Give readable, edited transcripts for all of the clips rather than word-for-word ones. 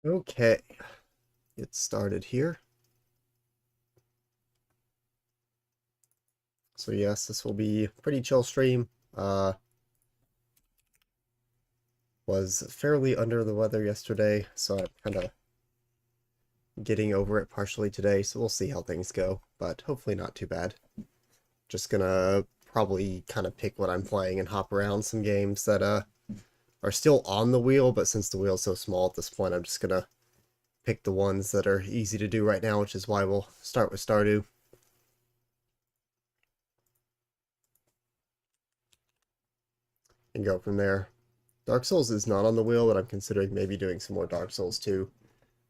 Okay, get started here. So yes, this will be a pretty chill stream. Was fairly under the weather yesterday, so I'm kind of getting over it partially today, so we'll see how things go, but hopefully not too bad. Just gonna probably kind of pick what I'm playing and hop around some games that are still on the wheel, but since the wheel's so small at this point, I'm just gonna pick the ones that are easy to do right now, which is why we'll start with Stardew. And go from there. Dark Souls is not on the wheel, but I'm considering maybe doing some more Dark Souls 2,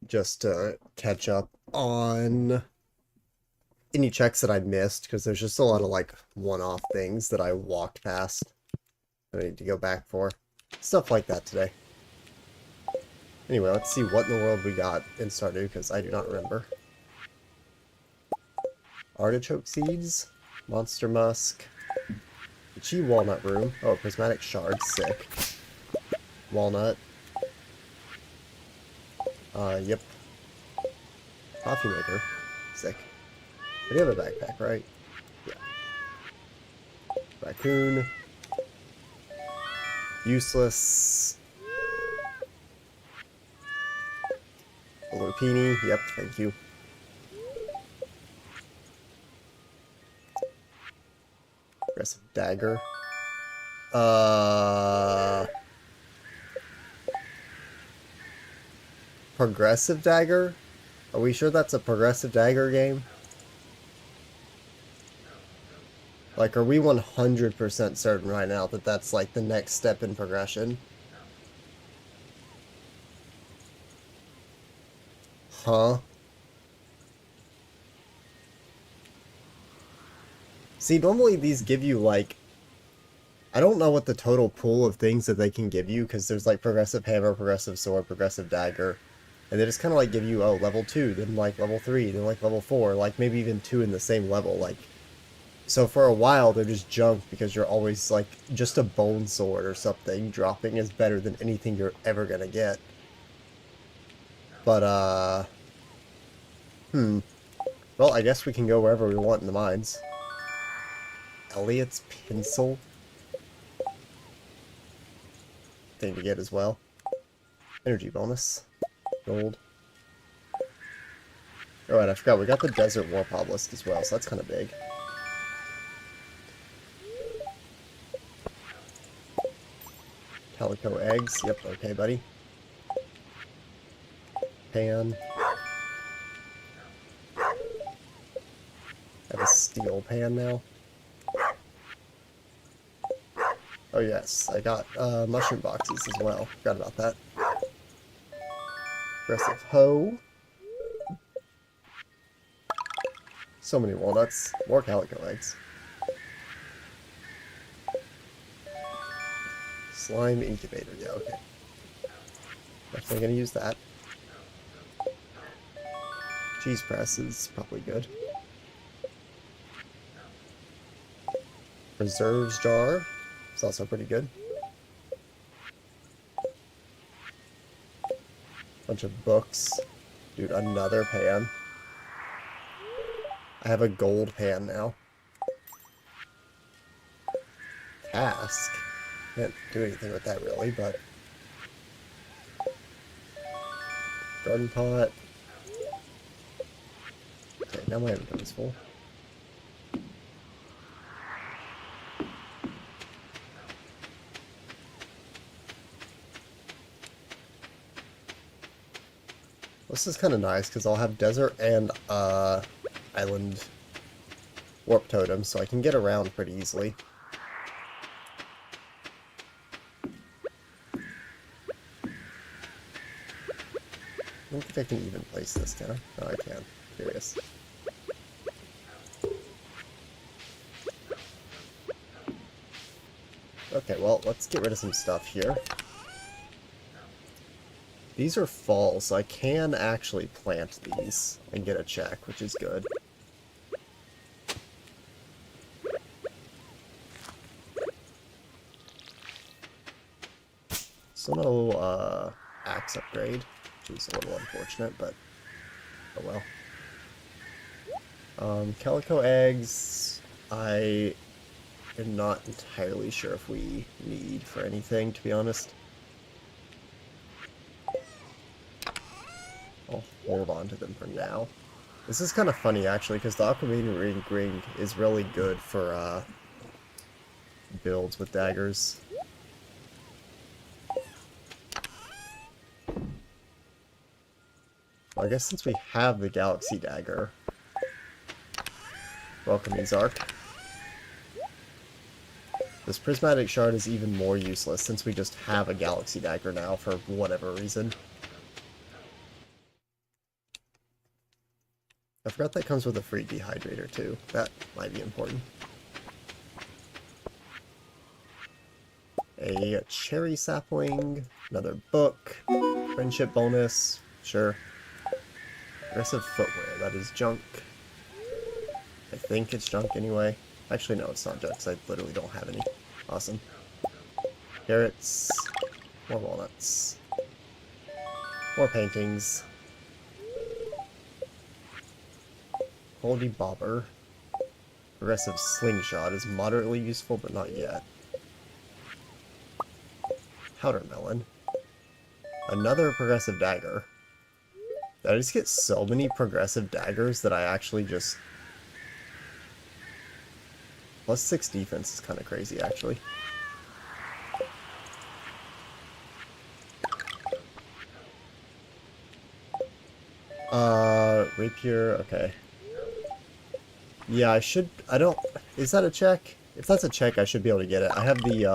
just to catch up on any checks that I missed, because there's just a lot of like one-off things that I walked past that I need to go back for. Stuff like that today. Anyway, let's see what in the world we got in Stardew, because I do not remember. Artichoke seeds, monster musk, Chi walnut room. Oh, prismatic shard, sick. Walnut. Yep. Coffee maker, sick. I do have a backpack, right? Yeah. Raccoon. Useless. A lupini. Yep, thank you. Aggressive dagger. Progressive dagger? Are we sure that's a progressive dagger game? Like, are we 100% certain right now that that's like the next step in progression? Huh? See, normally these give you like, I don't know what the total pool of things that they can give you, because there's like progressive hammer, progressive sword, progressive dagger, and they just kind of like give you, oh, level 2, then like level 3, then like level 4, like maybe even 2 in the same level, like, so for a while they're just junk because you're always like, just a bone sword or something dropping is better than anything you're ever gonna get. But, well, I guess we can go wherever we want in the mines. Elliot's pencil. Thing to get as well. Energy bonus. Gold. Alright, I forgot, we got the Desert Warp Obelisk as well, so that's kind of big. Calico eggs. Yep, okay, buddy. Pan. I have a steel pan now. Oh yes, I got mushroom boxes as well. Forgot about that. Aggressive hoe. So many walnuts. More calico eggs. Slime incubator. Yeah, okay. Definitely gonna use that. Cheese press is probably good. Preserves jar. It's also pretty good. Bunch of books. Dude, another pan. I have a gold pan now. Cask. Can't do anything with that really, but... Garden pot. Okay, now my inventory's full. This is kind of nice because I'll have desert and island warp totems, so I can get around pretty easily. I don't think I can even place this, can I? Oh, I can. Curious. Okay, well, let's get rid of some stuff here. These are fall, so I can actually plant these and get a check, which is good. So no, axe upgrade, which is a little unfortunate, but oh well. Calico eggs, I am not entirely sure if we need for anything, to be honest. I'll hold on to them for now. This is kind of funny, actually, because the Aquamarine ring is really good for builds with daggers. Well, I guess since we have the Galaxy Dagger... Welcome, Zark. This Prismatic Shard is even more useless since we just have a Galaxy Dagger now for whatever reason. I forgot that comes with a free dehydrator too. That might be important. A cherry sapling, another book, friendship bonus, sure. Aggressive footwear, that is junk. I think it's junk anyway. Actually, no, it's not junk, because I literally don't have any. Awesome. Carrots, more walnuts, more paintings. Holy Bobber. Progressive Slingshot is moderately useful, but not yet. Powder Melon. Another Progressive Dagger. I just get so many Progressive Daggers that I actually just... Plus 6 defense is kind of crazy, actually. Rapier, okay. Yeah, I should... I don't... Is that a check? If that's a check, I should be able to get it. I have the,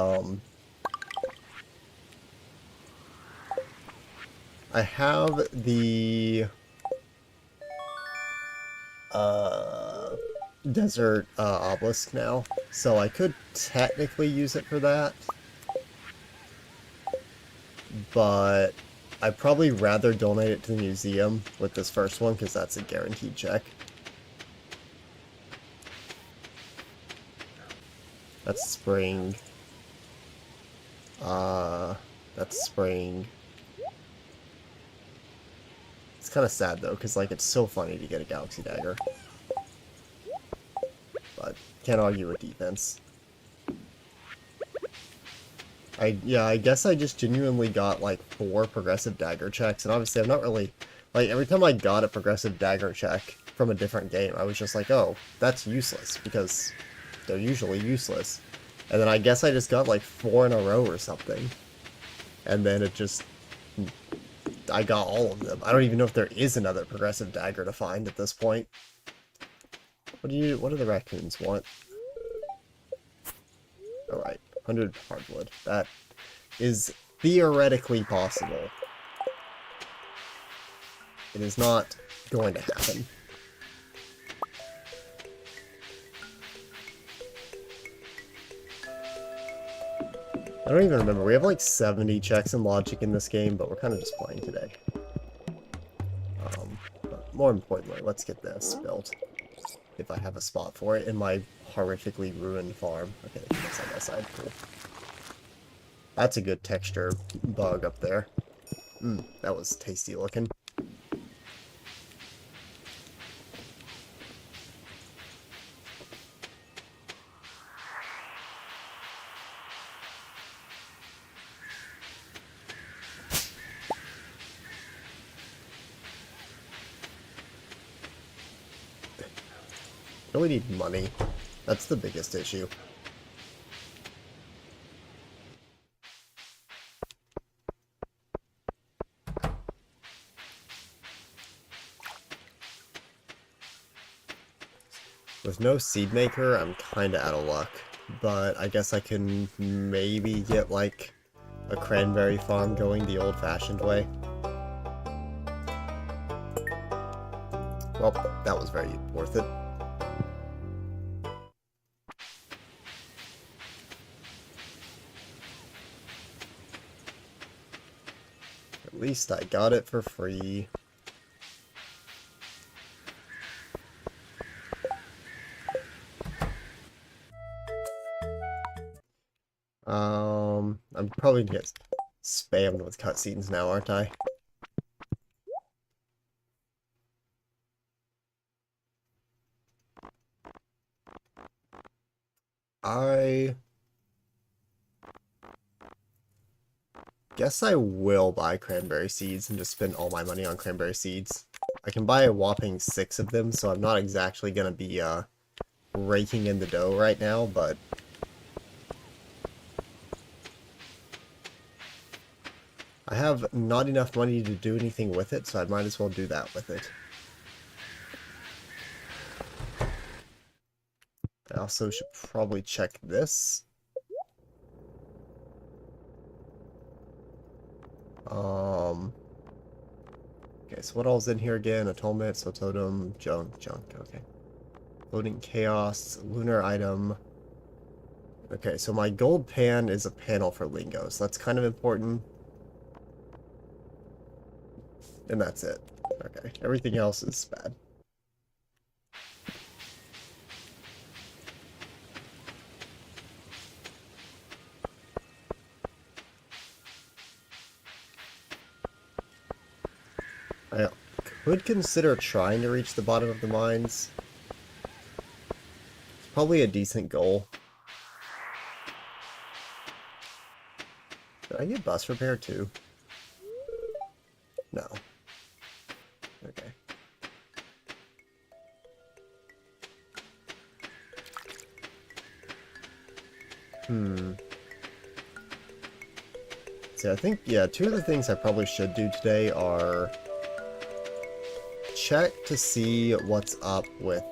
I have the... Desert, Obelisk now. So I could technically use it for that. But I'd probably rather donate it to the museum with this first one, because that's a guaranteed check. That's spring. That's spring. It's kind of sad, though, because, like, it's so funny to get a Galaxy Dagger. But can't argue with defense. I guess I just genuinely got, like, 4 progressive dagger checks, and obviously I'm not really... Like, every time I got a progressive dagger check from a different game, I was just like, oh, that's useless, because they're usually useless. And then I guess I just got, like, 4 in a row or something. And then it just... I got all of them. I don't even know if there is another progressive dagger to find at this point. What do the raccoons want? Alright, 100 hardwood. That is theoretically possible. It is not going to happen. I don't even remember. We have like 70 checks in logic in this game, but we're kind of just playing today. But more importantly, let's get this built. If I have a spot for it in my horrifically ruined farm. Okay, that's side by side. Cool. That's a good texture bug up there. That was tasty looking. Really need money. That's the biggest issue. With no seed maker, I'm kinda out of luck. But I guess I can maybe get like a cranberry farm going the old-fashioned way. Well, that was very worth it. At least I got it for free. I'm probably gonna get spammed with cutscenes now, aren't I? Guess I will buy cranberry seeds and just spend all my money on cranberry seeds. I can buy a whopping 6 of them, so I'm not exactly gonna be raking in the dough right now, but I have not enough money to do anything with it, so I might as well do that with it. I also should probably check this. Okay, so what all's in here again? Atonement, so totem, junk, okay. Loading chaos, lunar item. Okay, so my gold pan is a panel for lingo, so that's kind of important. And that's it. Okay, everything else is bad. I could consider trying to reach the bottom of the mines. It's probably a decent goal. Did I get bus repair too? No. Okay. See, I think, yeah, 2 of the things I probably should do today are check to see what's up with,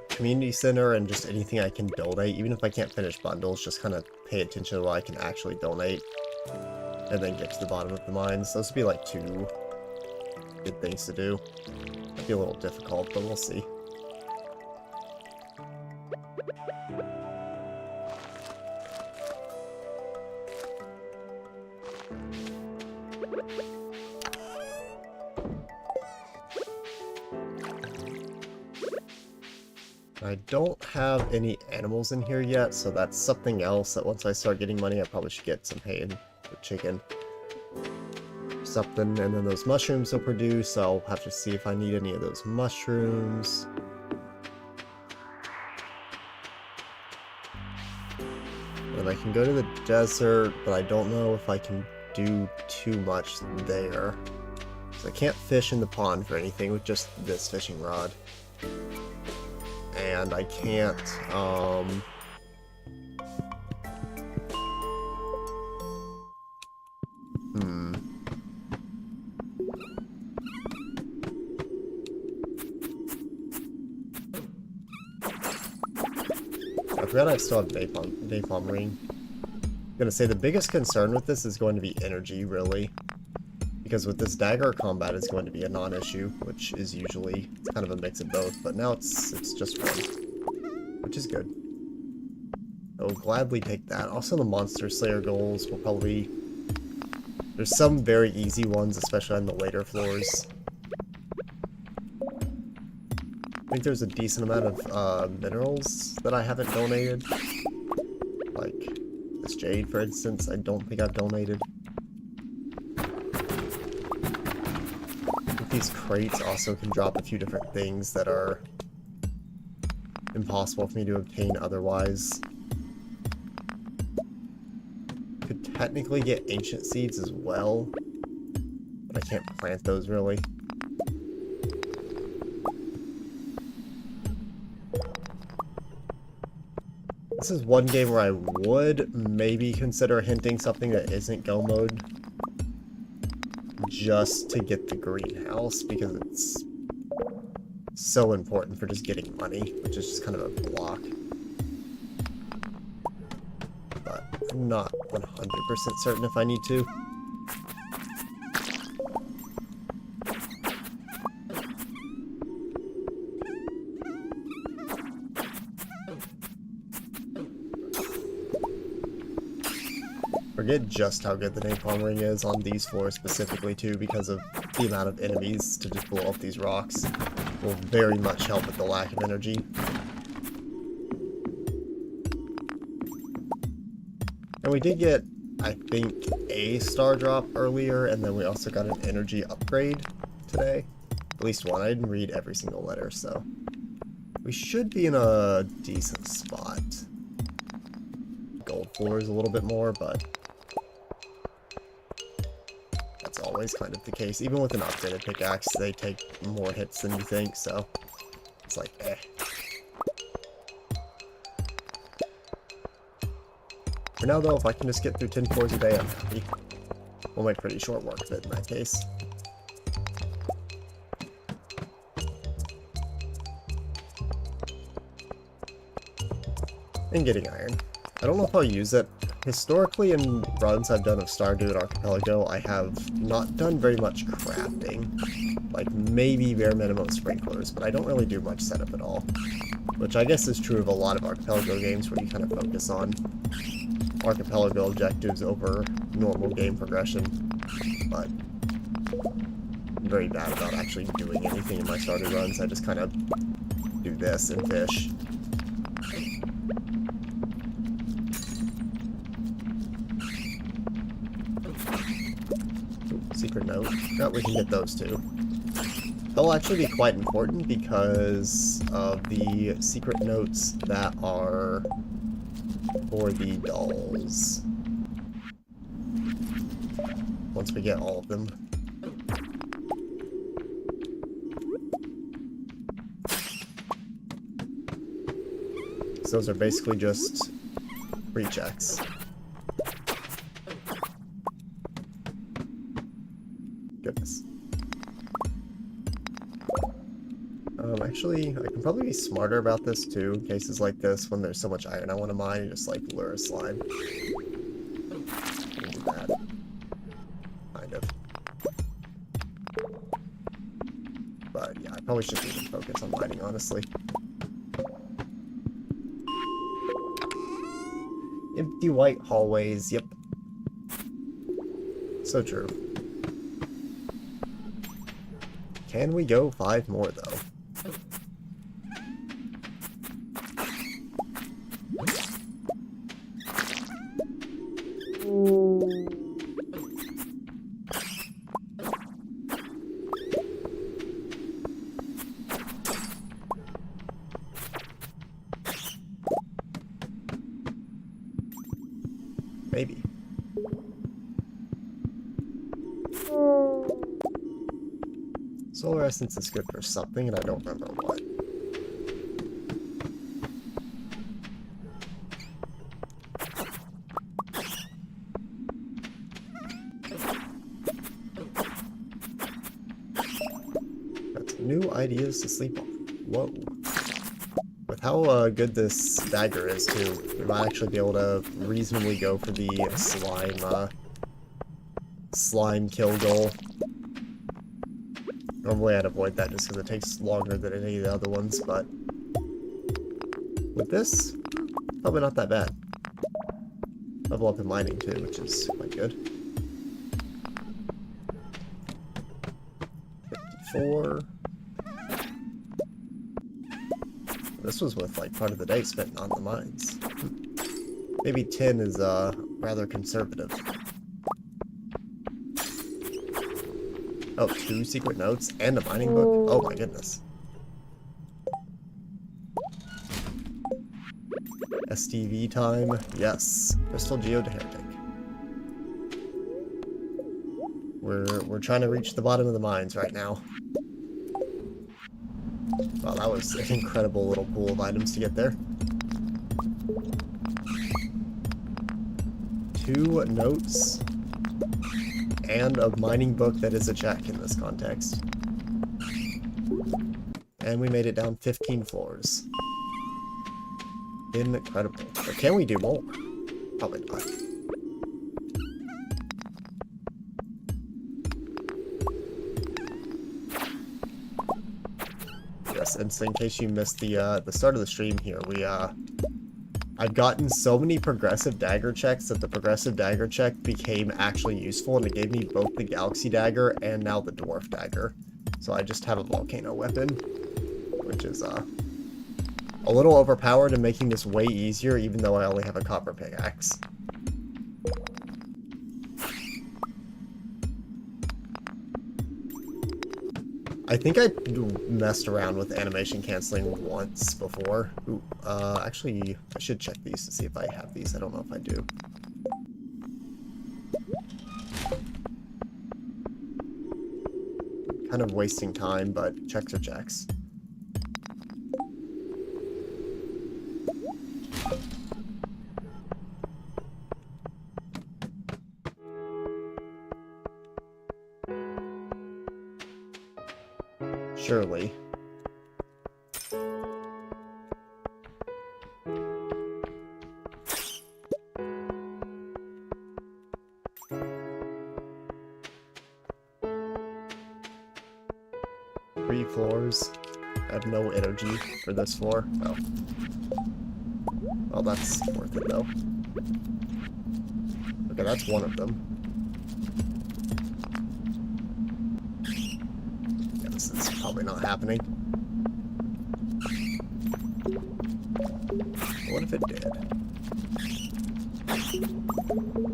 community center and just anything I can donate. Even if I can't finish bundles, just kind of pay attention to what I can actually donate and then get to the bottom of the mines. Those would be like 2 good things to do. Might be a little difficult, but we'll see. I don't have any animals in here yet, so that's something else that once I start getting money, I probably should get some hay and chicken. Something, and then those mushrooms will produce. I'll have to see if I need any of those mushrooms. And I can go to the desert, but I don't know if I can do too much there. So I can't fish in the pond for anything with just this fishing rod. And I can't, I forgot I still have napalm ring. I'm gonna say the biggest concern with this is going to be energy, really. Because with this dagger, combat is going to be a non-issue, which is usually kind of a mix of both, but now it's just one, which is good. I will gladly take that. Also, the Monster Slayer goals will probably... There's some very easy ones, especially on the later floors. I think there's a decent amount of minerals that I haven't donated. Like this jade, for instance, I don't think I've donated. These crates also can drop a few different things that are impossible for me to obtain otherwise. Could technically get ancient seeds as well, but I can't plant those really. This is one game where I would maybe consider hinting something that isn't go mode, just to get the greenhouse, because it's so important for just getting money, which is just kind of a block. But I'm not 100% certain if I need to. Forget just how good the napalm ring is on these floors specifically too, because of the amount of enemies to just blow up these rocks will very much help with the lack of energy. And we did get, I think, a star drop earlier, and then we also got an energy upgrade today. At least one. I didn't read every single letter, so we should be in a decent spot. Gold floors a little bit more, but that's always kind of the case. Even with an upgraded pickaxe, they take more hits than you think, so it's like, eh. For now, though, if I can just get through 10 floors a day, I'm happy. We'll make pretty short work of it in that case. And getting iron. I don't know if I'll use it. Historically, in runs I've done of Stardew and Archipelago, I have not done very much crafting. Like, maybe bare minimum sprinklers, but I don't really do much setup at all. Which I guess is true of a lot of Archipelago games where you kind of focus on Archipelago objectives over normal game progression. But I'm very bad about actually doing anything in my Stardew runs. I just kind of do this and fish. Secret note. No, we can get those too. They'll actually be quite important because of the secret notes that are for the dolls. Once we get all of them. So those are basically just pre-checks. Goodness. Actually, I can probably be smarter about this too, in cases like this, when there's so much iron I want to mine, and just like lure a slime. Do that. Kind of. But yeah, I probably shouldn't even focus on mining, honestly. Empty white hallways, yep. So true. Can we go 5 more, though? Maybe. Solar essence is good for something, and I don't remember what. That's new ideas to sleep on. Whoa. With how good this dagger is, too, we might actually be able to reasonably go for the slime kill goal. Normally I'd avoid that just because it takes longer than any of the other ones, but with this, probably not that bad. Level up in mining too, which is quite good. 54. This was with like part of the day spent on the mines. Maybe 10 is rather conservative. Oh, 2 secret notes and a mining book? Oh my goodness. STV time? Yes. Crystal Geode Heretic. We're trying to reach the bottom of the mines right now. Wow, that was an incredible little pool of items to get there. 2 notes. And a mining book that is a check in this context. And we made it down 15 floors. Incredible. But can we do more? Probably not. Yes, and so in case you missed the start of the stream here, I've gotten so many progressive dagger checks that the progressive dagger check became actually useful, and it gave me both the galaxy dagger and now the dwarf dagger. So I just have a volcano weapon, which is a little overpowered and making this way easier, even though I only have a copper pickaxe. I think I messed around with animation canceling once before. Ooh, actually, I should check these to see if I have these. I don't know if I do. Kind of wasting time, but checks are checks. Surely. Three floors. I have no energy for this floor. Oh. Well, that's worth it, though. Okay, that's one of them. Yeah, this is probably not happening. What if it did?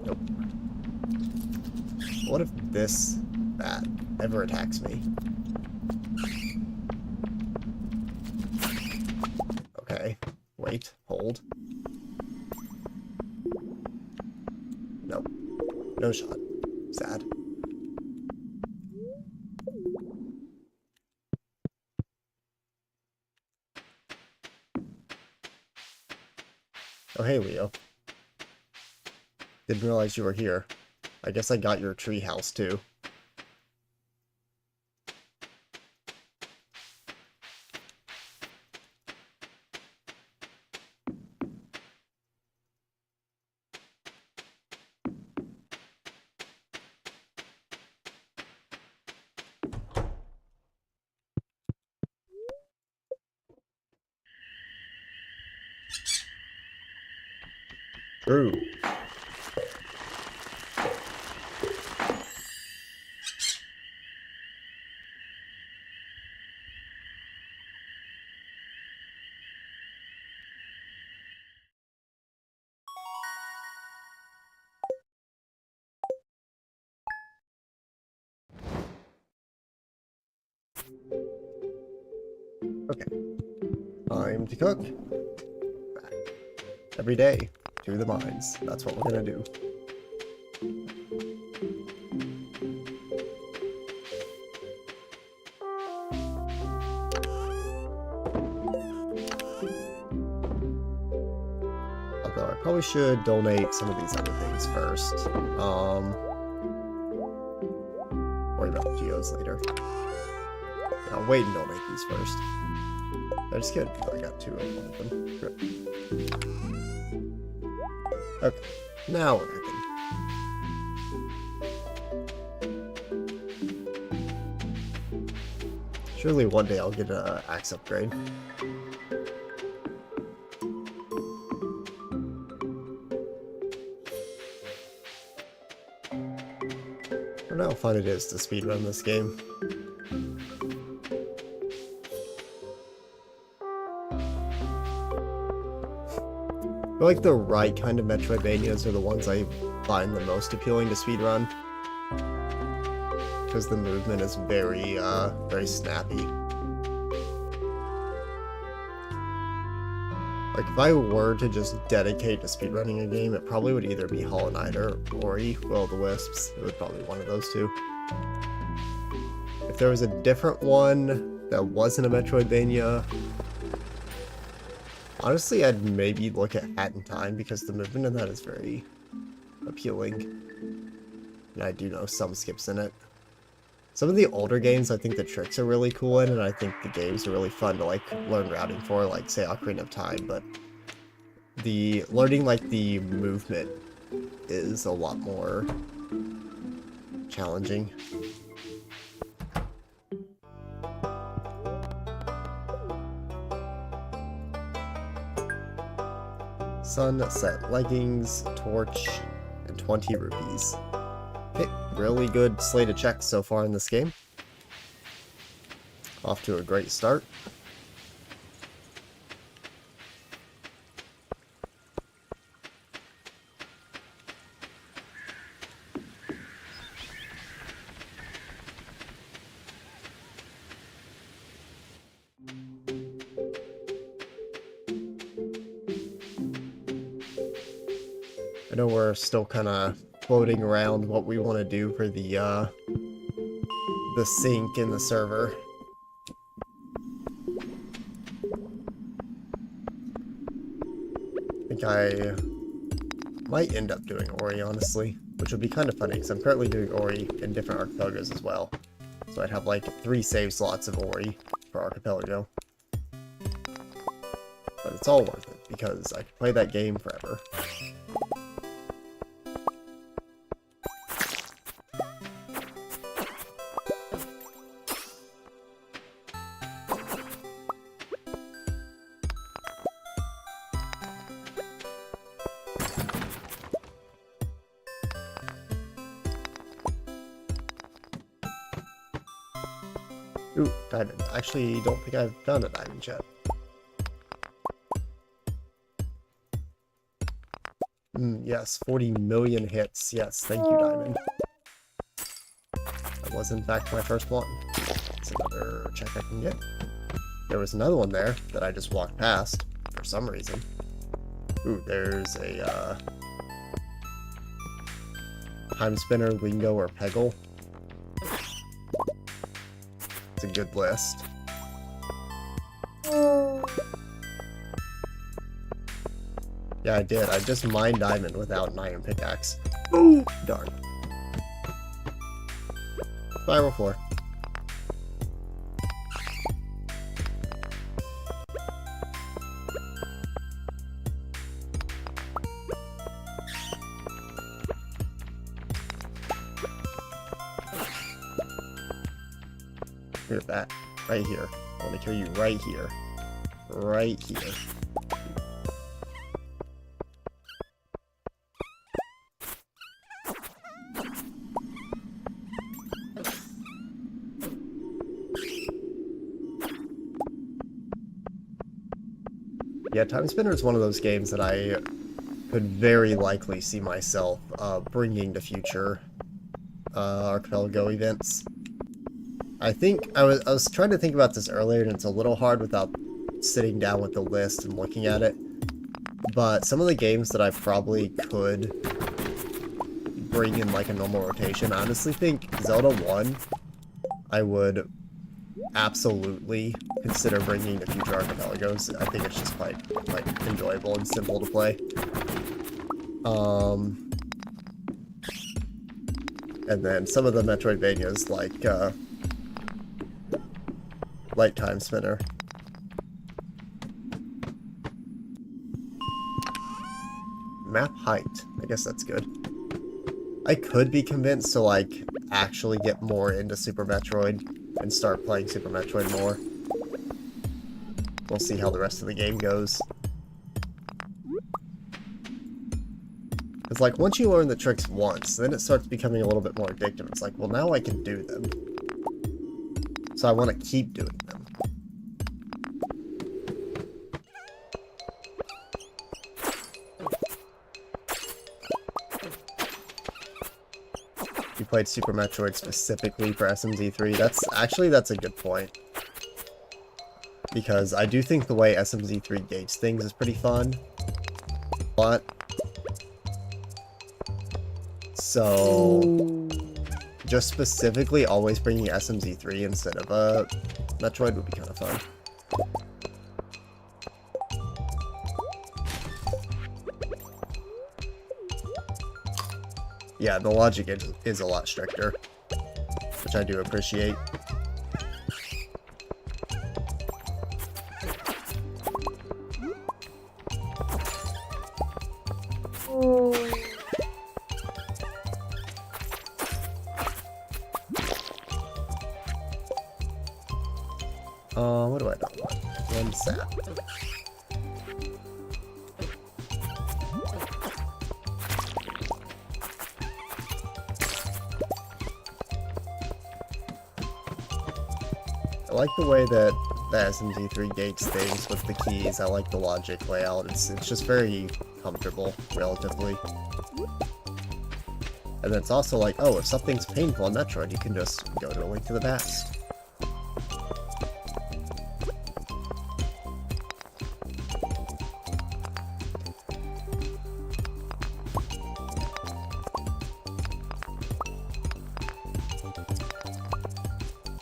Nope. What if this bat ever attacks me? Okay. Wait. Hold. Nope. No shot. Sad. Oh, hey, Leo. Didn't realize you were here. I guess I got your tree house, too. True. Okay. Time to cook. Back. Every day. To the mines. That's what we're gonna do. Although I probably should donate some of these other things first. Worry about the geodes later. Yeah, I'll wait and donate these first. I just get. I got two of one of them. Good. Okay, now we're cooking. Surely one day I'll get an axe upgrade. I don't know how fun it is to speedrun this game. I feel like the right kind of Metroidvanias are the ones I find the most appealing to speedrun. Because the movement is very, very snappy. Like, if I were to just dedicate to speedrunning a game, it probably would either be Hollow Knight or Ori, Will of the Wisps. It would probably be one of those two. If there was a different one that wasn't a Metroidvania, honestly, I'd maybe look at Hat in Time, because the movement in that is very appealing. And I do know some skips in it. Some of the older games, I think the tricks are really cool in, and I think the games are really fun to, like, learn routing for, like, say, Ocarina of Time, but the learning, like, the movement is a lot more challenging. Sunset leggings, torch, and 20 rupees. Okay, really good slate of checks so far in this game. Off to a great start. know we're still kind of floating around what we want to do for the sync in the server. I think I might end up doing Ori, honestly, which would be kind of funny, because I'm currently doing Ori in different archipelagos as well. So I'd have like 3 save slots of Ori per archipelago. But it's all worth it, because I could play that game forever. Ooh, diamond. Actually, don't think I've done a diamond yet. Yes, 40 million hits. Yes, thank you, diamond. That was, in fact, my first one. That's another check I can get. There was another one there that I just walked past for some reason. Ooh, there's a time spinner, lingo, or peggle. It's a good list. Yeah, I did. I just mined diamond without an iron pickaxe. Ooh, darn. Spiral floor. Here's that. Right here. I want to kill you right here. Right here. Yeah, Time Spinner is one of those games that I could very likely see myself bringing to future Archipelago events. I think I was trying to think about this earlier, and it's a little hard without sitting down with the list and looking at it. But some of the games that I probably could bring in like a normal rotation, I honestly think Zelda 1 I would absolutely consider bringing to future archipelagos. I think it's just quite enjoyable and simple to play. And then some of the Metroidvanias like Light Time Spinner. Map height. I guess that's good. I could be convinced to like actually get more into Super Metroid and start playing Super Metroid more. We'll see how the rest of the game goes. It's like once you learn the tricks once, then it starts becoming a little bit more addictive. It's like, well, now I can do them. So I want to keep doing them. You played Super Metroid specifically for SMZ3? That's a good point. Because I do think the way SMZ3 gates things is pretty fun. But so just specifically always bringing SMZ3 instead of a Metroid would be kind of fun. Yeah, the logic is a lot stricter, which I do appreciate. What do I not want? One sap. I like the way that the SMZ3 gates things with the keys. I like the logic layout. It's just very comfortable, relatively. And it's also like, oh, if something's painful on Metroid, you can just go to A Link to the Past.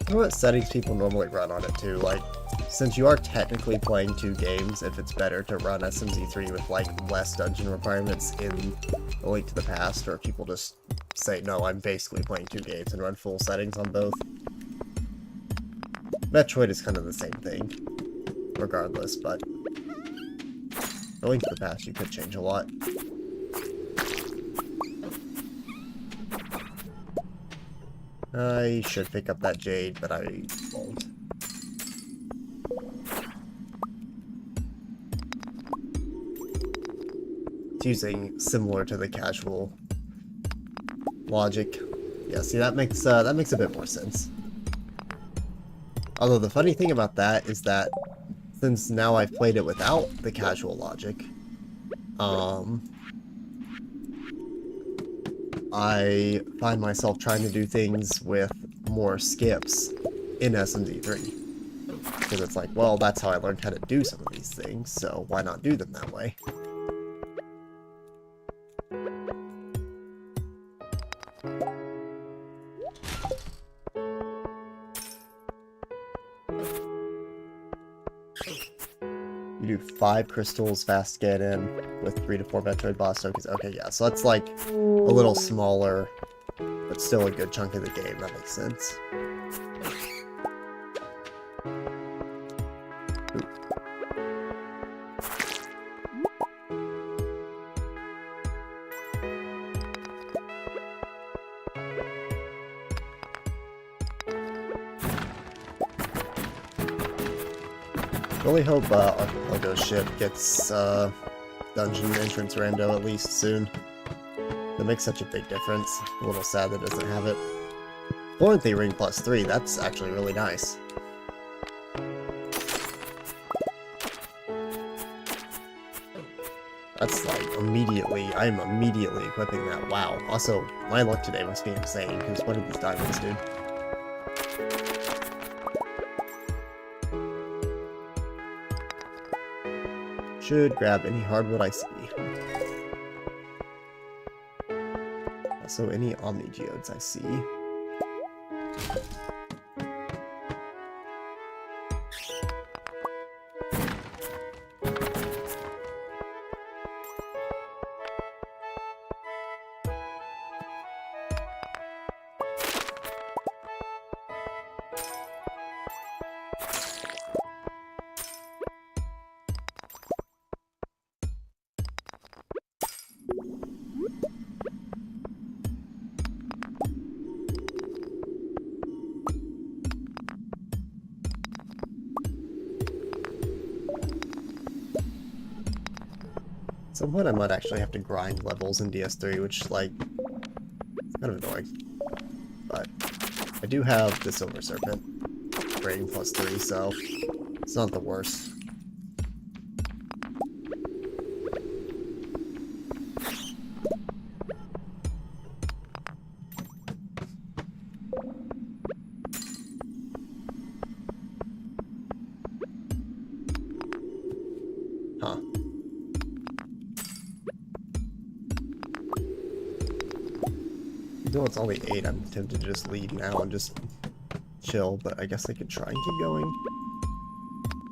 I know what settings people normally run on it too, like, since you are technically playing 2 games, if it's better to run SMZ3 with, like, less dungeon requirements in A Link to the Past, or if people just say, no, I'm basically playing 2 games and run full settings on both. Metroid is kind of the same thing, regardless, but A Link to the Past you could change a lot. I should pick up that jade, but I won't. It's using similar to the casual logic. Yeah, see, that makes a bit more sense. Although the funny thing about that is that since now I've played it without the casual logic, I find myself trying to do things with more skips in SMZ3. Because it's like, well, that's how I learned how to do some of these things, so why not do them that way? You do 5 crystals fast get in with 3 to 4 Metroid boss tokens. Okay, yeah, so that's like a little smaller, but still a good chunk of the game. That makes sense. Really hope Archipelago ship gets dungeon entrance rando at least soon. That makes such a big difference. A little sad that it doesn't have it. Florentine ring plus 3, that's actually really nice. That's like immediately, I'm immediately equipping that. Wow. Also, my luck today must be insane, because what did these diamonds do? Should grab any hardwood I see. Also, any Omni Geodes I see. At some point I might actually have to grind levels in DS3, which, like, it's kind of annoying. But I do have the Silver Serpent rating plus 3, so it's not the worst. Huh. Though it's only 8, I'm tempted to just leave now and just chill, but I guess I could try and keep going.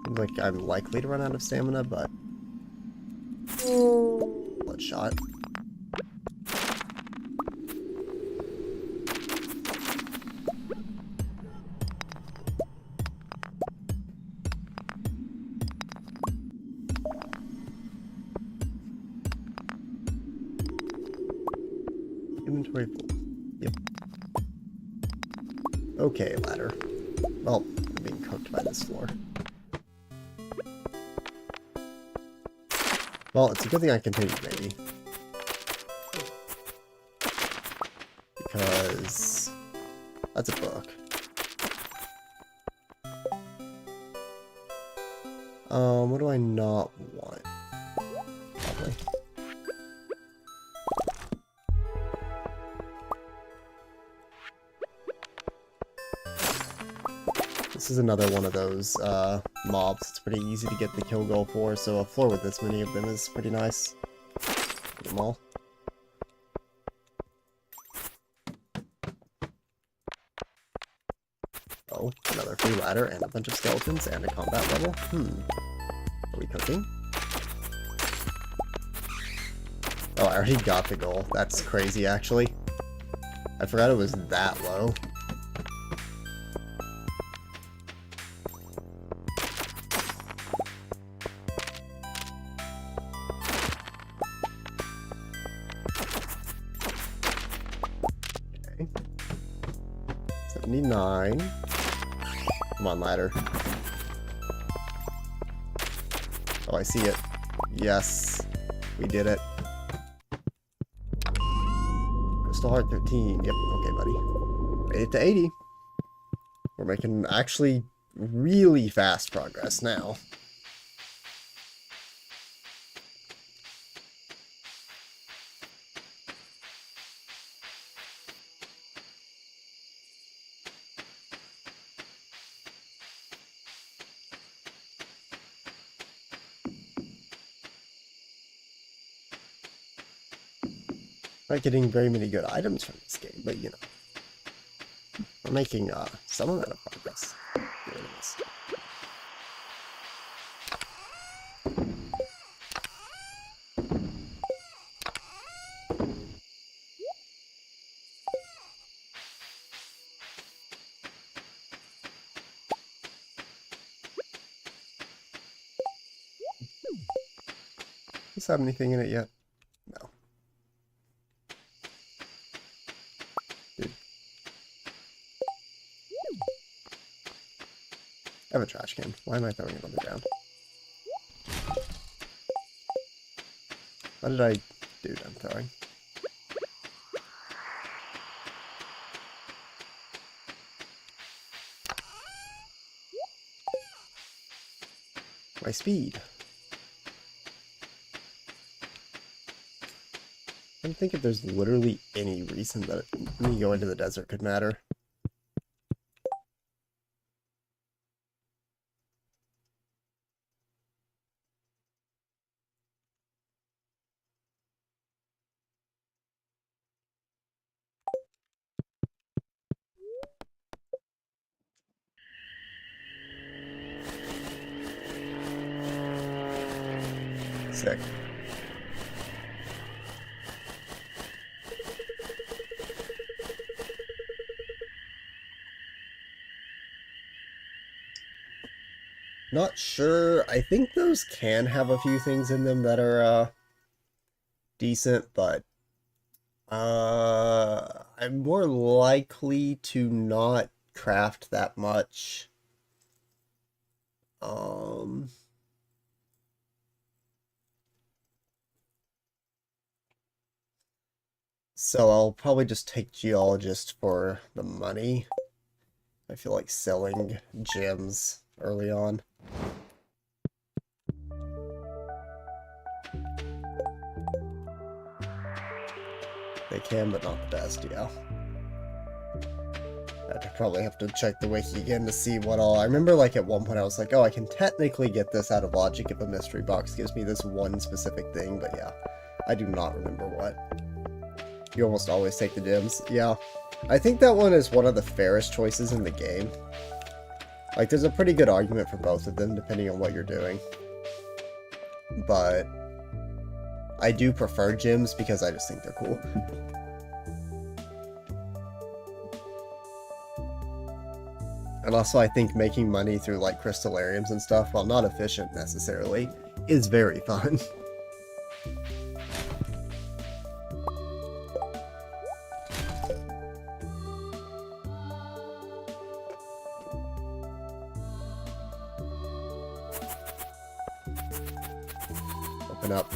Seems like I'm likely to run out of stamina, but bloodshot. Inventory full. Yep. Okay, ladder. Well, I'm being cooked by this floor. Well, it's a good thing I continued, maybe. Because that's a book. What do I not want? Probably. This is another one of those mobs. It's pretty easy to get the kill goal for, so a floor with this many of them is pretty nice. Get them all. Oh, another free ladder and a bunch of skeletons and a combat level. Are we cooking? Oh, I already got the goal. That's crazy, actually. I forgot it was that low. Okay. 79. Come on, ladder. Oh, I see it. Yes. We did it. Crystal Heart 13. Yep. Okay, buddy. Made it to 80. We're making actually really fast progress now. Not getting very many good items from this game, but you know, we're making some amount of progress. Does this have anything in it yet? No. Dude. I have a trash can. Why am I throwing it on the ground? What did I do? I'm throwing. My speed. I don't think if there's literally any reason that me going to the desert could matter. Sick. Not sure. I think those can have a few things in them that are decent, but I'm more likely to not craft that much. So I'll probably just take Geologist for the money. I feel like selling gems early on. They can, but not the best, yeah. I'd probably have to check the wiki again to see what all... I remember, like, at one point I was like, oh, I can technically get this out of logic if a mystery box gives me this one specific thing, but yeah. I do not remember what. You almost always take the gems. Yeah. I think that one is one of the fairest choices in the game. Like, there's a pretty good argument for both of them, depending on what you're doing. But I do prefer gems because I just think they're cool. And also, I think making money through, like, crystallariums and stuff, while not efficient necessarily, is very fun. Open up.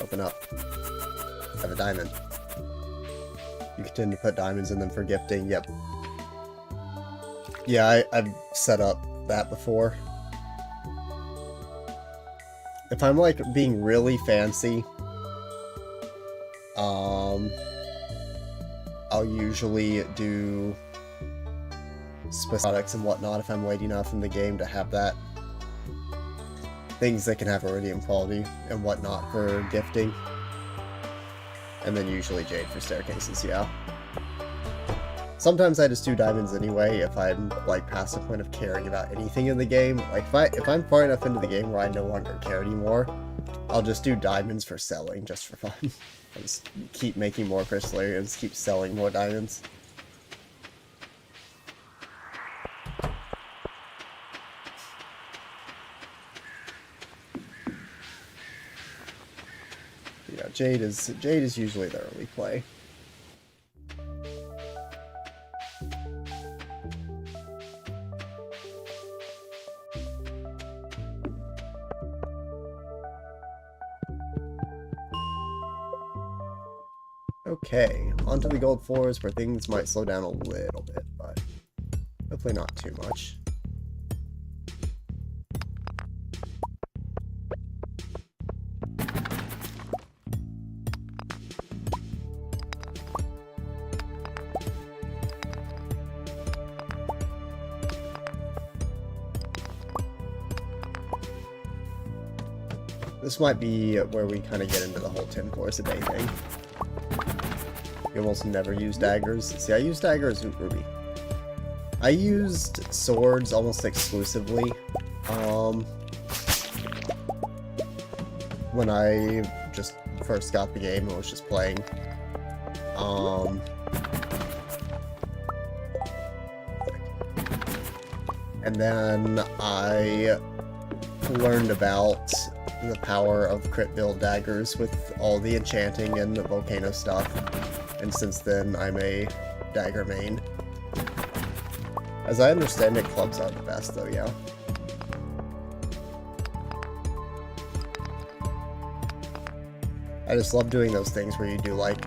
Open up. I have a diamond. You can tend to put diamonds in them for gifting. Yep. Yeah, I've set up that before. If I'm, like, being really fancy, I'll usually do specific products and whatnot if I'm late enough in the game to have that. Things that can have iridium quality and whatnot for gifting. And then usually jade for staircases, yeah. Sometimes I just do diamonds anyway if I'm like past the point of caring about anything in the game. Like if I'm far enough into the game where I no longer care anymore, I'll just do diamonds for selling, just for fun. I'll just keep making more crystallarians, keep selling more diamonds. Yeah, Jade is usually the early play. Okay, onto the gold floors where things might slow down a little bit, but hopefully not too much. This might be where we kind of get into the whole 10 floors a day thing. You almost never use daggers. See, I use daggers with Ruby. I used swords almost exclusively when I just first got the game and was just playing. And then I learned about the power of crit build daggers with all the enchanting and the volcano stuff. And since then, I'm a dagger main. As I understand it, clubs are the best, though, yeah. I just love doing those things where you do, like,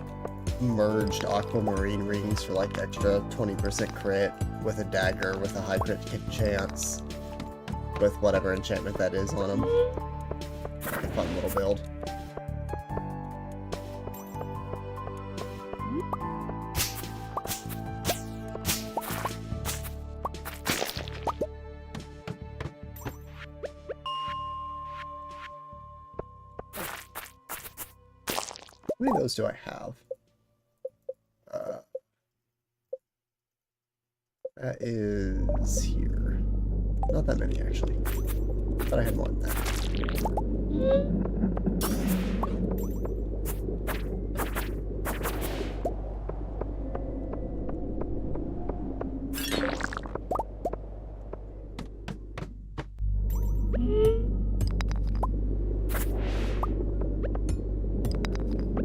merged aquamarine rings for, like, extra 20% crit with a dagger with a high crit chance with whatever enchantment that is on them. Like a fun little build. How many of those do I have? That is here. Not that many, actually. But I had more than that.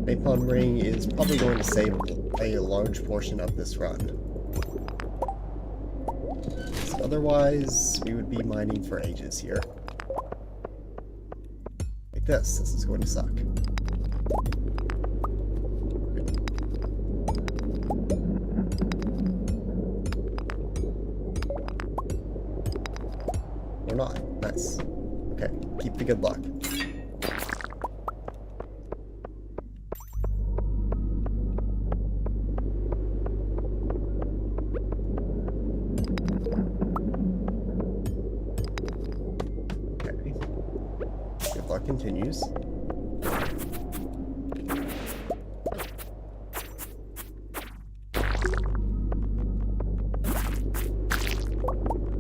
Napalm Ring is probably going to save a large portion of this run. Otherwise, we would be mining for ages here. Like this. This is going to suck. Or not. Nice. Okay, keep the good luck. Continues.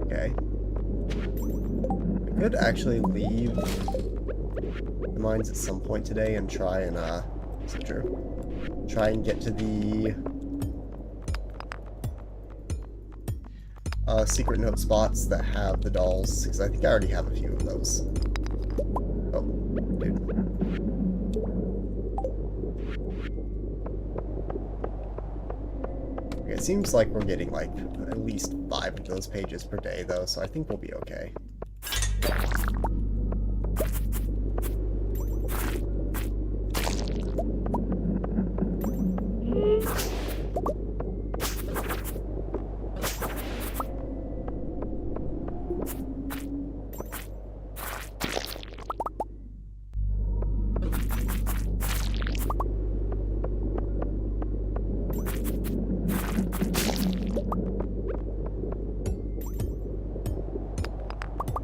Okay. I could actually leave the mines at some point today and try and, is it true? Try and get to the secret note spots that have the dolls, because I think I already have a few of those. Oh, dude. Okay, it seems like we're getting like at least 5 of those pages per day though, so I think we'll be okay.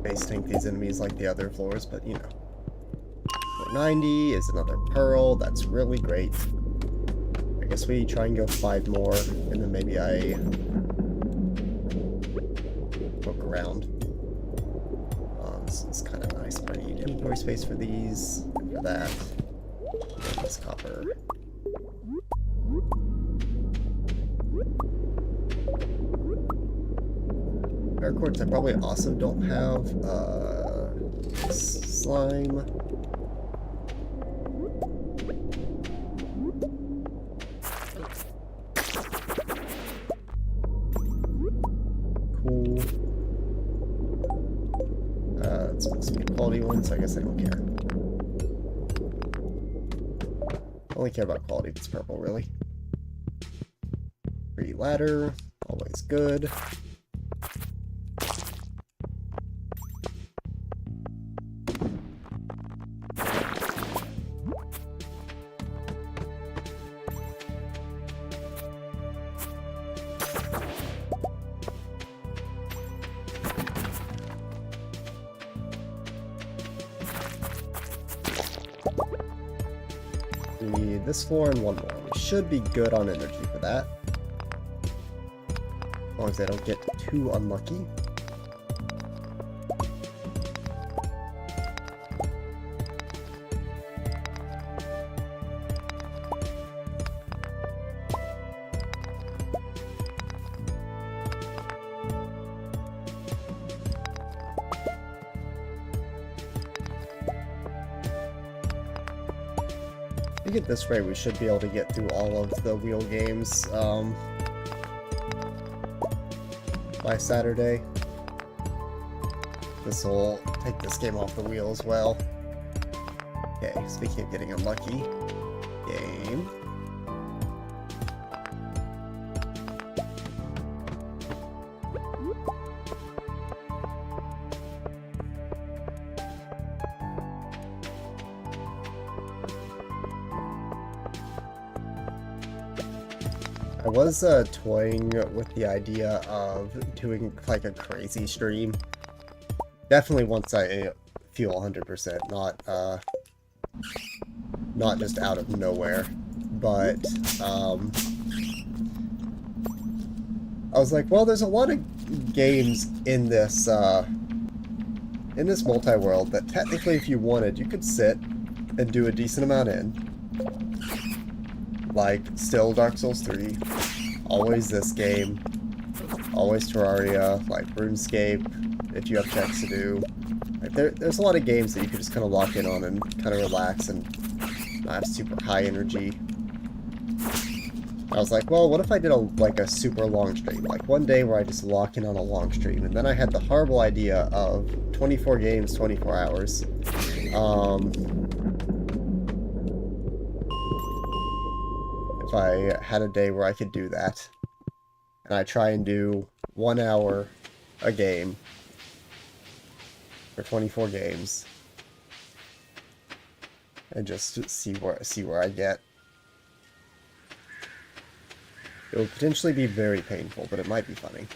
Base tank these enemies like the other floors, but you know. 490 is another pearl. That's really great. Okay, guess we try and go 5 more, and then maybe I poke around. This is kind of nice, but I need inventory space for these, for that. This copper. Paracords I probably also don't have. Slime. Cool. It's supposed to be a quality one, so I guess I don't care. I only care about quality if it's purple, really. Free ladder, always good. Need this floor and one more. We should be good on energy for that. As long as I don't get too unlucky. I think at this rate we should be able to get through all of the wheel games by Saturday. This will take this game off the wheel as well. Okay, speaking of getting unlucky, game. I was toying with the idea of doing like a crazy stream. Definitely once I feel 100%, not just out of nowhere. But I was like, well, there's a lot of games in this multi-world that technically, if you wanted, you could sit and do a decent amount in. Like, still Dark Souls 3, always this game, always Terraria, like RuneScape, if you have checks to do. Like, there's a lot of games that you could just kind of lock in on and kind of relax and not have super high energy. I was like, well, what if I did like a super long stream? Like, one day where I just lock in on a long stream, and then I had the horrible idea of 24 games, 24 hours. If I had a day where I could do that, and I try and do 1 hour a game for 24 games, and just see where I get. It would potentially be very painful, but it might be funny.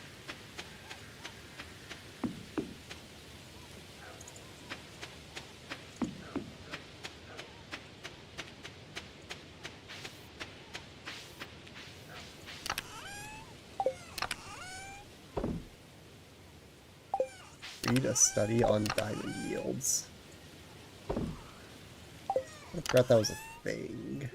Read a study on diamond yields. I forgot that was a thing.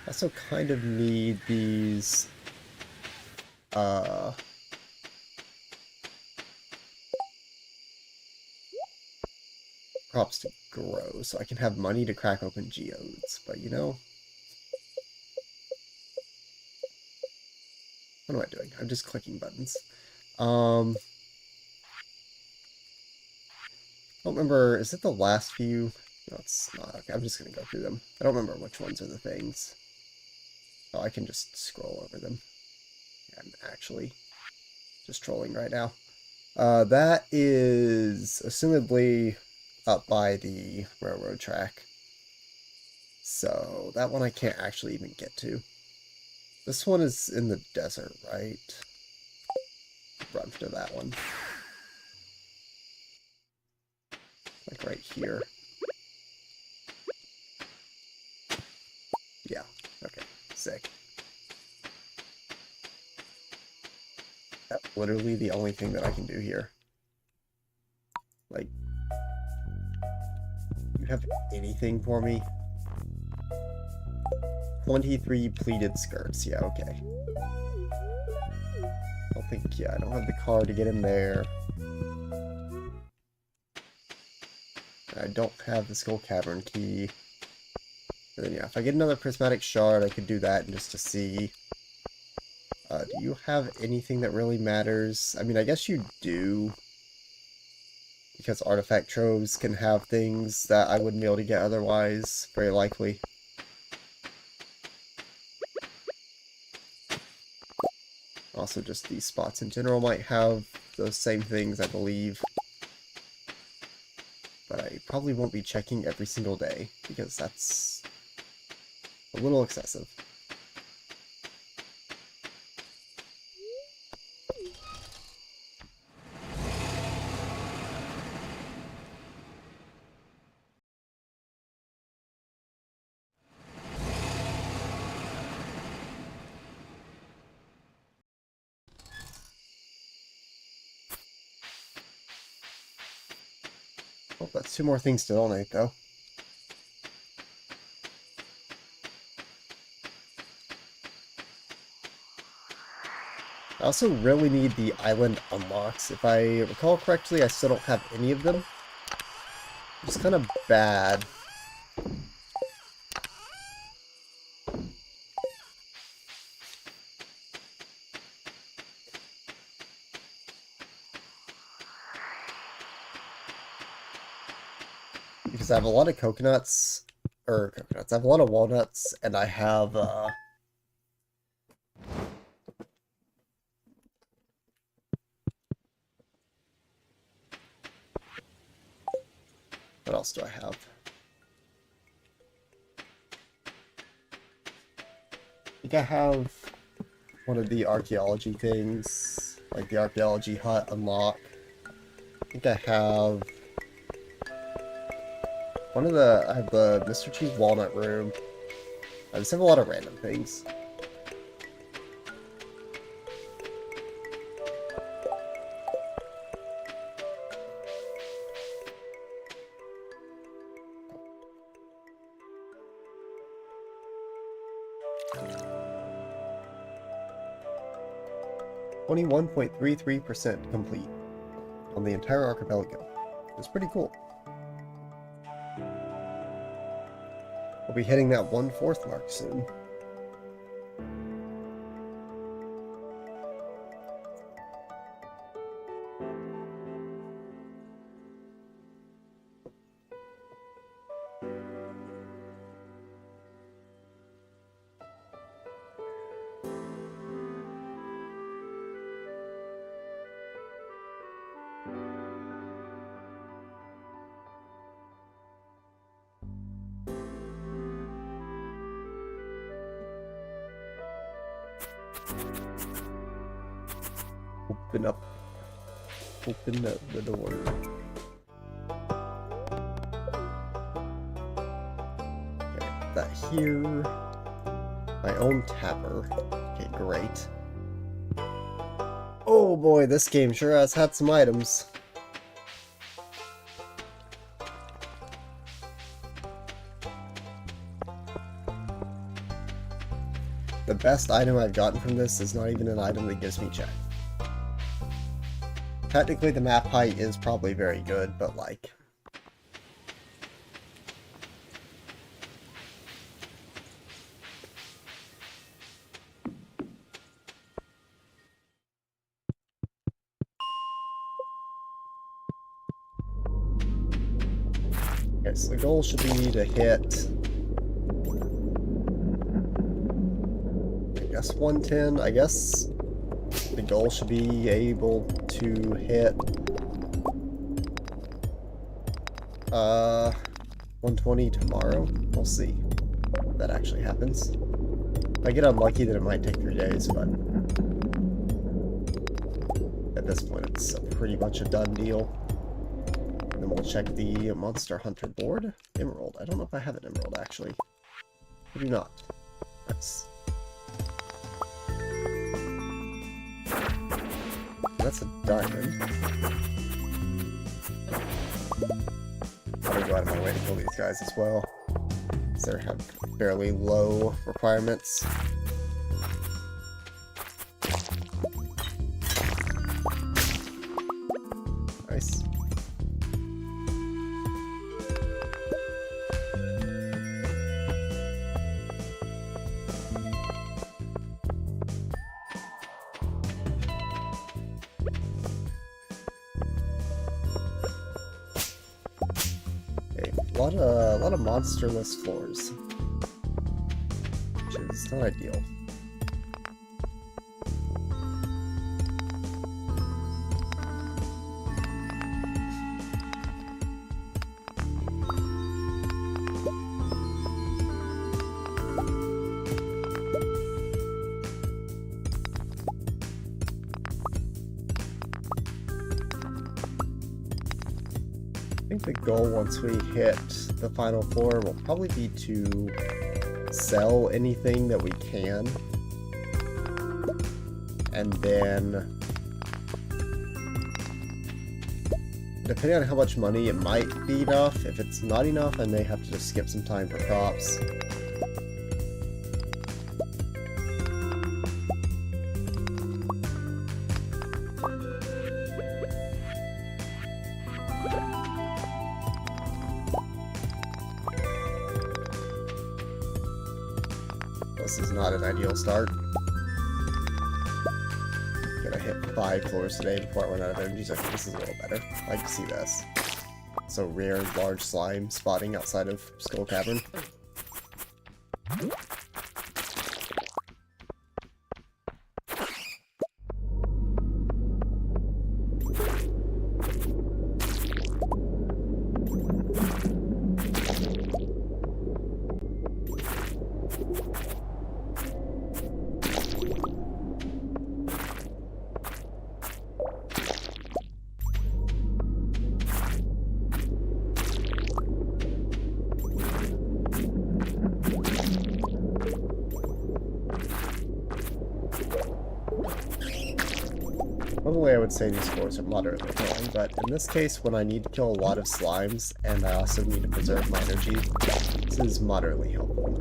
I also kind of need these crops to grow so I can have money to crack open geodes, but you know, what am I doing? I'm just clicking buttons. I don't remember, is it the last few? No, it's not. Okay, I'm just gonna go through them. I don't remember which ones are the things. Oh, I can just scroll over them. Yeah, I'm actually just trolling right now. That is assumedly up by the railroad track. So that one I can't actually even get to. This one is in the desert, right? Run to that one. Like right here. Sick. That's literally the only thing that I can do here. Like, you have anything for me? 23 pleated skirts. Yeah, okay. I don't have the car to get in there. I don't have the Skull Cavern key. And then, yeah, if I get another prismatic shard, I could do that just to see. Do you have anything that really matters? I mean, I guess you do. Because artifact troves can have things that I wouldn't be able to get otherwise, very likely. Also, just these spots in general might have those same things, I believe. But I probably won't be checking every single day, because that's a little excessive. Oh, that's 2 more things to donate, though. I also really need the island unlocks. If I recall correctly, I still don't have any of them. It's kind of bad. Because I have a lot of coconuts, I have a lot of walnuts, and I have, what else do I have? I think I have one of the archaeology things, like the archaeology hut unlock. I think I have I have the Mr. Chief Walnut Room. I just have a lot of random things. .33% complete on the entire archipelago. It's pretty cool. We'll be hitting that 1/4 mark soon. Open up the door. Okay, that here. My own tapper. Okay, great. Oh boy, this game sure has had some items. The best item I've gotten from this is not even an item that gives me check. Technically, the map height is probably very good, but like... Okay, so the goal should be to hit... I guess 110, I guess the goal should be able to hit 120 tomorrow. We'll see if that actually happens. If I get unlucky, then it might take 3 days, but at this point it's pretty much a done deal. And then we'll check the Monster Hunter board. Emerald. I don't know if I have an emerald, actually. I do not. That's That's a diamond. I'm gonna go out of my way to kill these guys as well. They have fairly low requirements. Nice. A lot of monsterless floors, which is not ideal. I think the goal once we hit the final floor will probably be to sell anything that we can, and then depending on how much money, it might be enough. If it's not enough, I may have to just skip some time for crops. This is not an ideal start. Gonna hit 5 floors today before I run out of energy, so I think this is a little better. I like to see this. So rare, large slime spotting outside of Skull Cavern. Normally I would say these floors are moderately annoying, but in this case, when I need to kill a lot of slimes, and I also need to preserve my energy, this is moderately helpful.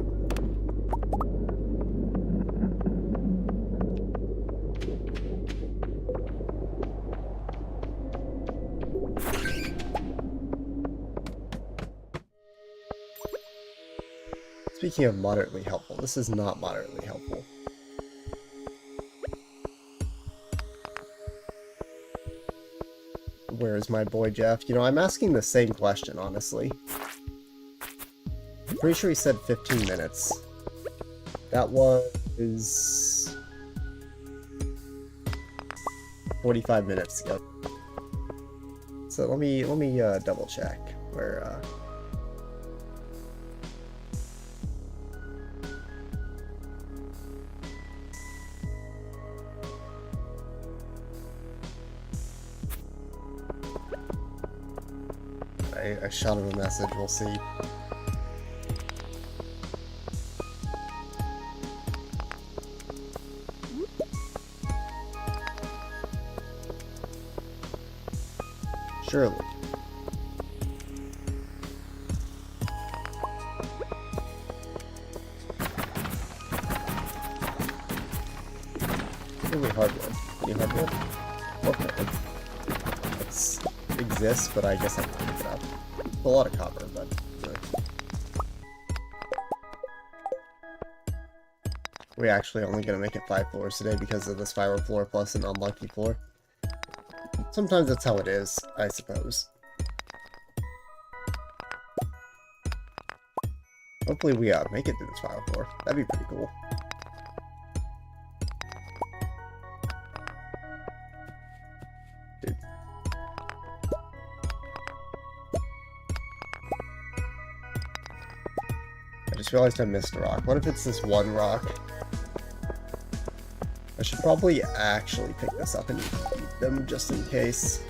Speaking of moderately helpful, this is not moderately helpful. Where is my boy Jeff? You know, I'm asking the same question, honestly. I'm pretty sure he said 15 minutes. That was 45 minutes ago. So let me double check where I shot him a message, we'll see. Surely. Really hardwood. Any hardwood? Okay. It exists, but I guess I can pick it up. A lot of copper, but we're actually only gonna make it 5 floors today because of the spiral floor plus an unlucky floor. Sometimes that's how it is, I suppose. Hopefully we make it to the spiral floor. That'd be pretty cool. Dude. I just realized I missed a rock. What if it's this one rock? I should probably actually pick this up and eat them just in case.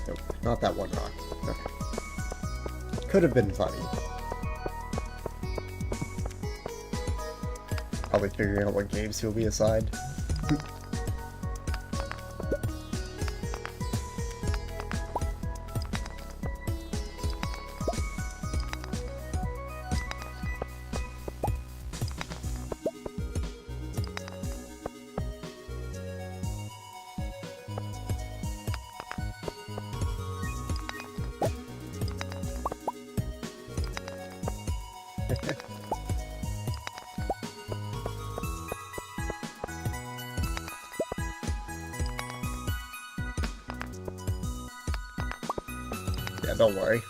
Nope, not that one rock. Okay. Could have been funny. Probably figuring out what games he'll be aside. Yeah, don't worry.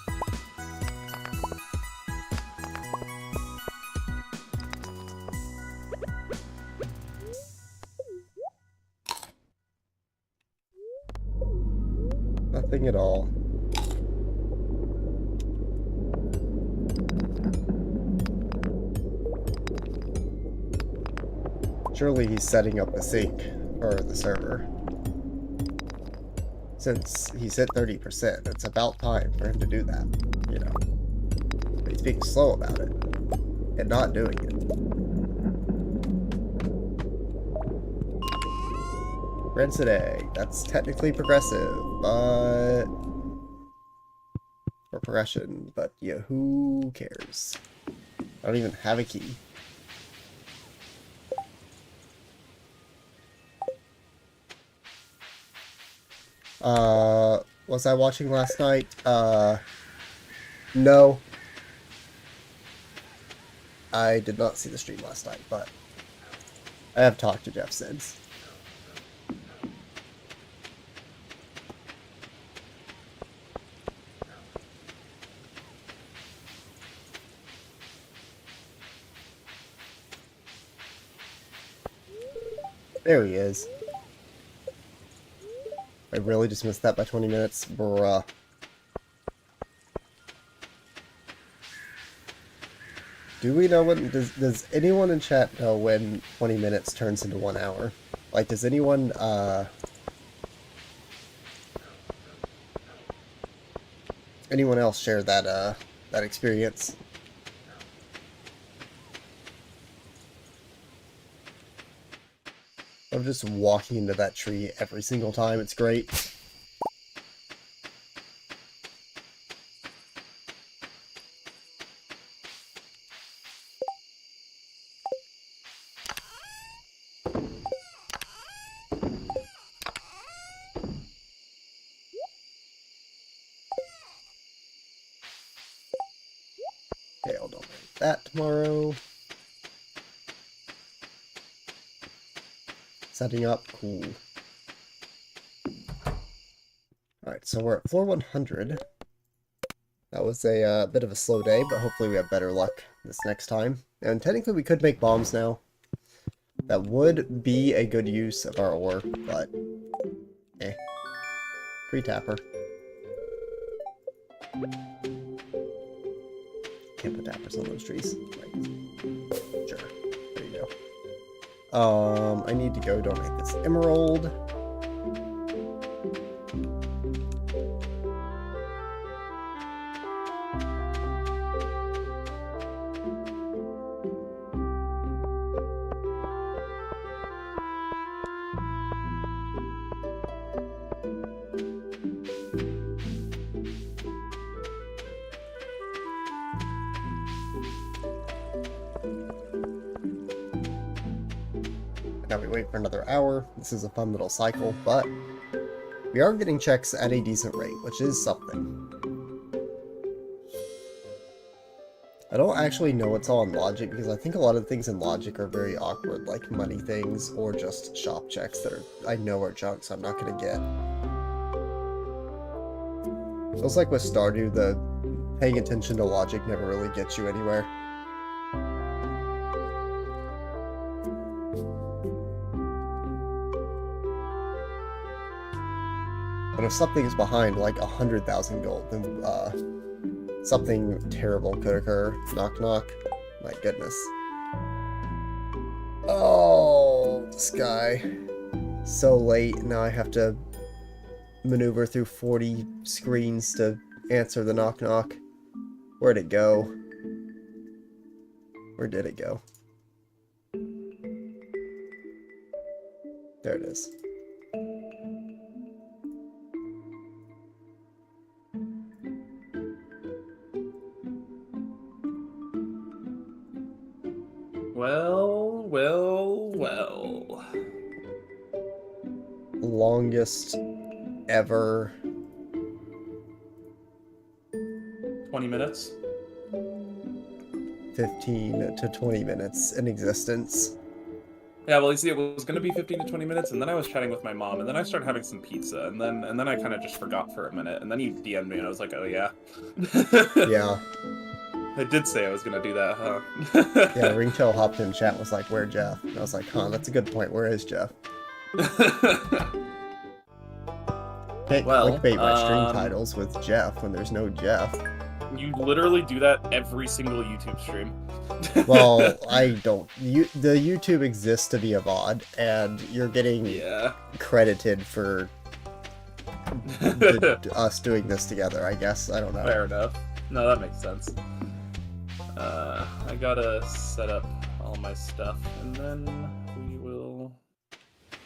Nothing at all. Surely he's setting up the sync for the server. Since he's hit 30%, it's about time for him to do that, you know. But he's being slow about it and not doing it. Rancid egg. That's technically progressive, but... or progression, but yeah, who cares? I don't even have a key. Was I watching last night? No. I did not see the stream last night, but I have talked to Jeff since. There he is. I really just missed that by 20 minutes? Bruh. Do we know when... Does anyone in chat know when 20 minutes turns into 1 hour? Like, does anyone, anyone else share that, that experience? I'm just walking into that tree every single time. It's great. Okay, I'll donate that tomorrow. Setting up, cool. Alright, so we're at floor 100. That was a bit of a slow day, but hopefully we have better luck this next time. And technically we could make bombs now. That would be a good use of our ore, but... eh. Free tapper. Can't put tappers on those trees. Right. Sure. There you go. I need to go donate this emerald. Now we wait for another hour. This is a fun little cycle, but we are getting checks at a decent rate, which is something. I don't actually know what's all in logic, because I think a lot of things in logic are very awkward, like money things, or just shop checks that I know are junk, so I'm not going to get. Feels like with Stardew, the paying attention to logic never really gets you anywhere. But if something is behind like 100,000 gold, then something terrible could occur. Knock knock. My goodness. Oh, this guy. So late. Now I have to maneuver through 40 screens to answer the knock knock. Where'd it go? Where did it go? There it is. Well, well, well. Longest ever. 20 minutes? 15 to 20 minutes in existence. Yeah, well, you see, it was going to be 15 to 20 minutes, and then I was chatting with my mom, and then I started having some pizza, and then I kind of just forgot for a minute, and then you DM'd me, and I was like, oh, yeah. Yeah. I did say I was going to do that, huh? Yeah, Ringtail hopped in chat and was like, where Jeff? And I was like, huh, that's a good point. Where is Jeff? Can't Well, clickbait my stream titles with Jeff when there's no Jeff. You literally do that every single YouTube stream. Well, I don't. The YouTube exists to be a VOD, and you're getting credited for us doing this together, I guess. I don't know. Fair enough. No, that makes sense. I gotta set up all my stuff, and then we will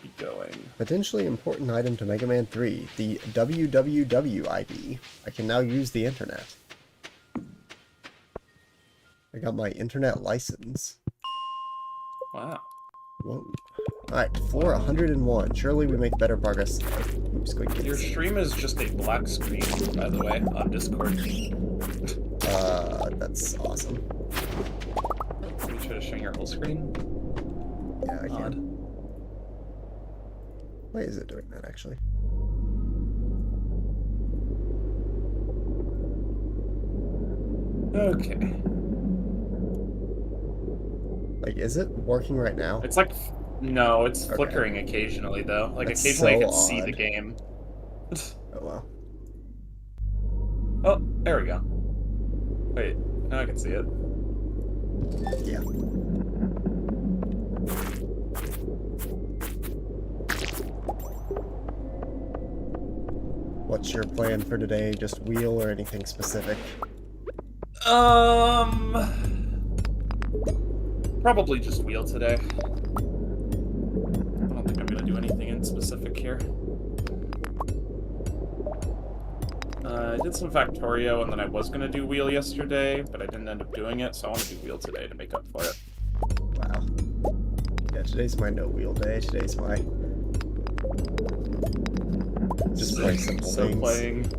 be going. Potentially important item to Mega Man 3, the www ID. I can now use the internet. I got my internet license. Wow. Whoa. Alright, floor 101. Surely we make better progress. Oops, Squid Kids. Your stream is just a black screen, by the way, on Discord. That's awesome. Can you try to show your whole screen? Yeah, I Odd. can. Why is it doing that, actually? Okay. Like, is it working right now? It's like... No, it's Okay. flickering occasionally, though. Like, That's occasionally so I can see the odd. game. Oh, well. Oh, there we go. Wait, now I can see it. Yeah. What's your plan for today? Just wheel or anything specific? Probably just wheel today. I don't think I'm gonna do anything in specific here. I did some Factorio, and then I was gonna do wheel yesterday, but I didn't end up doing it, so I want to do wheel today to make up for it. Wow. Yeah, today's my no wheel day. Today's my... Just play simple So things. playing